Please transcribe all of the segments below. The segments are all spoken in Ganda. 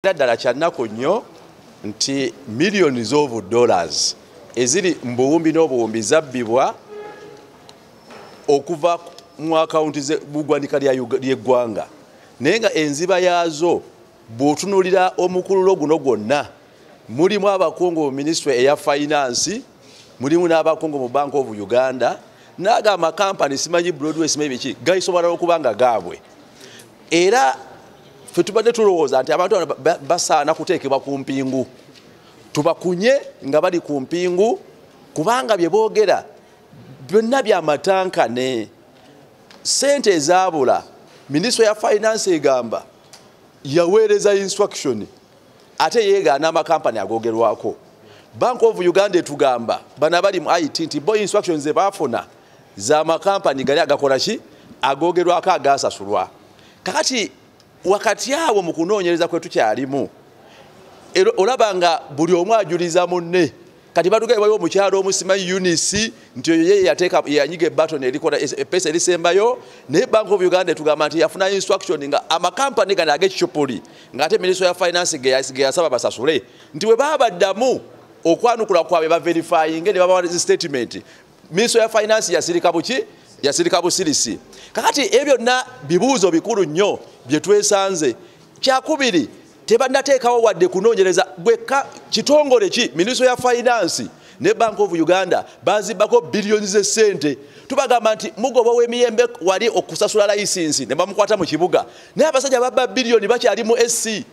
Ddala kyannako nnyo nti millions of dollars eziri mbuwumbi n'obuwumbi zabbibwa okuva mu akaunti z'eggwanika ly'eggwanga naye nga enziba yaazo bw'otunuulira omukululo guno gwonna mulimu abakungu mu Ministry eya Finance, mulimu n'abakungu mu Bank of Uganda, n'aga amakampani simanyi Broadway simanyi biki gayisobola okuba nga gaabwe. Era ffe tubadde tulowooza nti abantu basaana kuteekebwa ku mpingu, tubakunye nga bali ku mpingu kubanga bye boogera byonna byamatankane. Sente ezaabula Ministry ya Finance egamba yaweereza instruction ate yeegaana amakampani agoogerwako. Bank of Uganda etugamba bana bali mu IT nti bo instructions ze baafuna z'amakampani gali agakola ki agoogerwako agaasasulwa. Kakati wakati awo mu kunoonyereza kwe tukyalimu olaba nga buli omu ajuliza munne. Kati batugaye waliwo omukyalo omusimanyi Eunice nti oyo ye yanyiga ebbaton erikola epesa erisembayo, naye Bank of Uganda etugamba nti yafuna instruction nga amakampani gano ag'ekicupuli ng'ate Ministry ya Finance ge yasaba basasule nti bwe babaddamu okwanukula kwabwe baverifyinge ne babawa statement, Ministry ya Finance yasirika buki yasirika busirisi. Kakati ebyo byonna bibuuzo bikulu nnyo bye twesanze. Kyakubiri tebannateekawo wadde kunoonyereza gwekka kitongole ki Ministry ya Finance ne Bank of Uganda bazibbako billions z'essente. Tubagamba nti mugoba w'emiyembe wali okusasula license ne bamukwata mu kibuga, naye abasajja babba billioni bakyali mu SC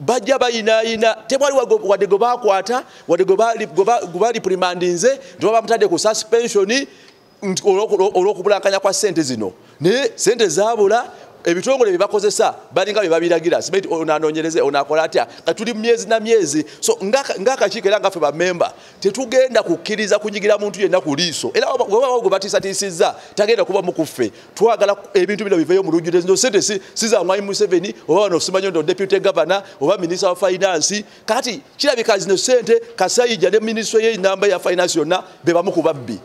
bajja bayinaayina tewali wadde gwe baakwata wadde gwe baali primandinze nti bamutadde ku suspension olw'okubulankanya kwa sente zino. Naye sente zaabula ebitongole bye bakozesa balinga bye babiragira simanyi onaanoonyereze onakola atya nga tuli myezi na myezi. So ng'akakiiko era nga ffe bammemba tetugenda kukkiriza kunyigira muntu yenna ku liiso, era webawo gwe batiisatiisizza tagenda kuba mu kuffe. Twagala ebintu bino biveeyo mu lujjudde. Zino sente si za Mwami Museveni oba wano simanyi ndo Deputy Governor oba Minister wa Finance. Kati kirabika zino sente Kasayija ne Ministry y'enamba ya Finance yonna be bamu ku babbi.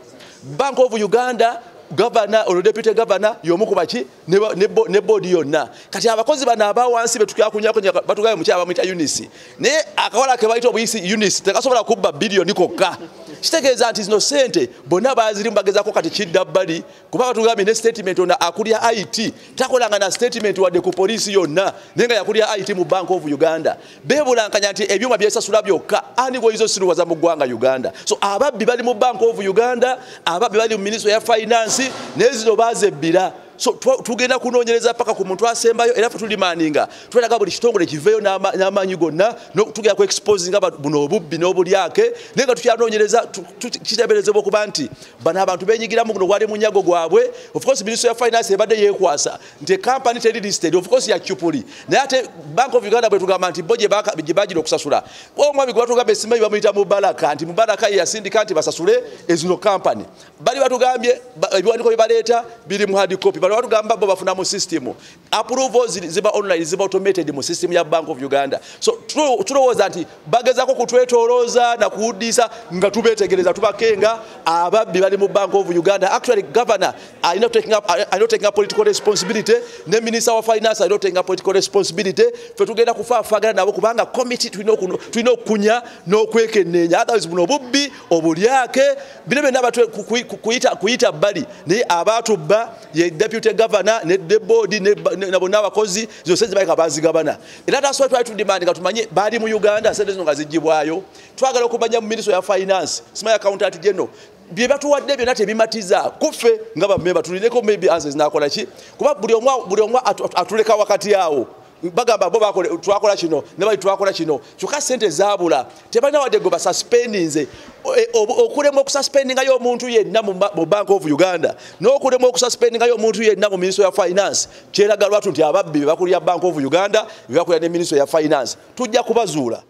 Bank of Uganda Governor or Deputy Governor yomu kubaki ne body yonna. Kati abakozi bana abawansi betukyakunyako batugaye mukyaba mwita Eunice naye akawala ke bayita obuyisi Eunice tekasobola kubba billioni kokka. Kitegeeza nti zino sente bonna baziri mbagezako kati kidda bbali kuba batugambye ne statement ona akulya IT takolanga na statement wadde ku poliisi yonna naye nga yakulya IT mu Bank of Uganda. Beebulankanya nti ebyuma byesasula byokka ani bwoyizo siruwaza mu ggwanga Uganda. So ababbi bali mu Bank of Uganda, ababbi bali mu Ministry ya Finance nezino bazebbira. So tugenda kunoonyereza paka ku muntu asembayo era fe tulimaninga tweraga buli kitongole kiveeyo n'amaanyi gonna tugenda ku exposing buno obubbi n'obulyake naye nga tukyanoonyereza kiteeberezebwa okuba nti bano abantu beenyigiramu guno gwali munyago gwabwe. Of course Ministry ya Finance ebadde yeekwasa nti company teri listed of course ya Chupuli naye ate Bank of Uganda bwe tugamba nti bo gye bagira okusasula omwami gwe batugamba esimanyi bamuyita Mubaraka nti Mubaraka ye yasindika nti basasule ezino company bali batugambye ebiwandiiko bye baleeta biri mu hard copy. Bali batugamba bo bafuna mu system approvals ziba online ziba automated mu system ya Bank of Uganda. So tulowooza nti bagezako kutwetolooza na kuwuddisa nga tubeetegereza tubakenga ababbi bali mu Bank of Uganda. Actually governor are not taking up political responsibility ne Minister wa Finance are not taking up political responsibility. Fe tugenda kufaafagana nabo kubanga committee tulina okunya n'okwekenneenya otherwise buno obubbi obulyake bino byonna kuyita bbali naye abaatubba ye Deputy Governor ne board ne bonna abakozi zo sente bayika bazigabana. Era tasobola twali tudimandinga tumanye bali mu Uganda sente zino nga zijjibwayo. Twagala okumanya mu Ministry ya Finance simanyi Accountant General bye batuwadde byonna tebimatiza kuffe nga bammemba tulireko maybe answers nakola ki kuba buli omu atuleka wakati awo bagamba bo twakola kino ne bali twakola kino kyokka sente zaabula tebalina wadde gwe basuspendinze. Okulemu okususpendingayo omuntu yenna mu Bank of Uganda n'okulemu okususpendingayo omuntu yenna mu Ministry ya Finance kyeraga lwatu nti ababbi be bakulya Bank of Uganda be bakulya ne Ministry ya Finance tujja kubazuula.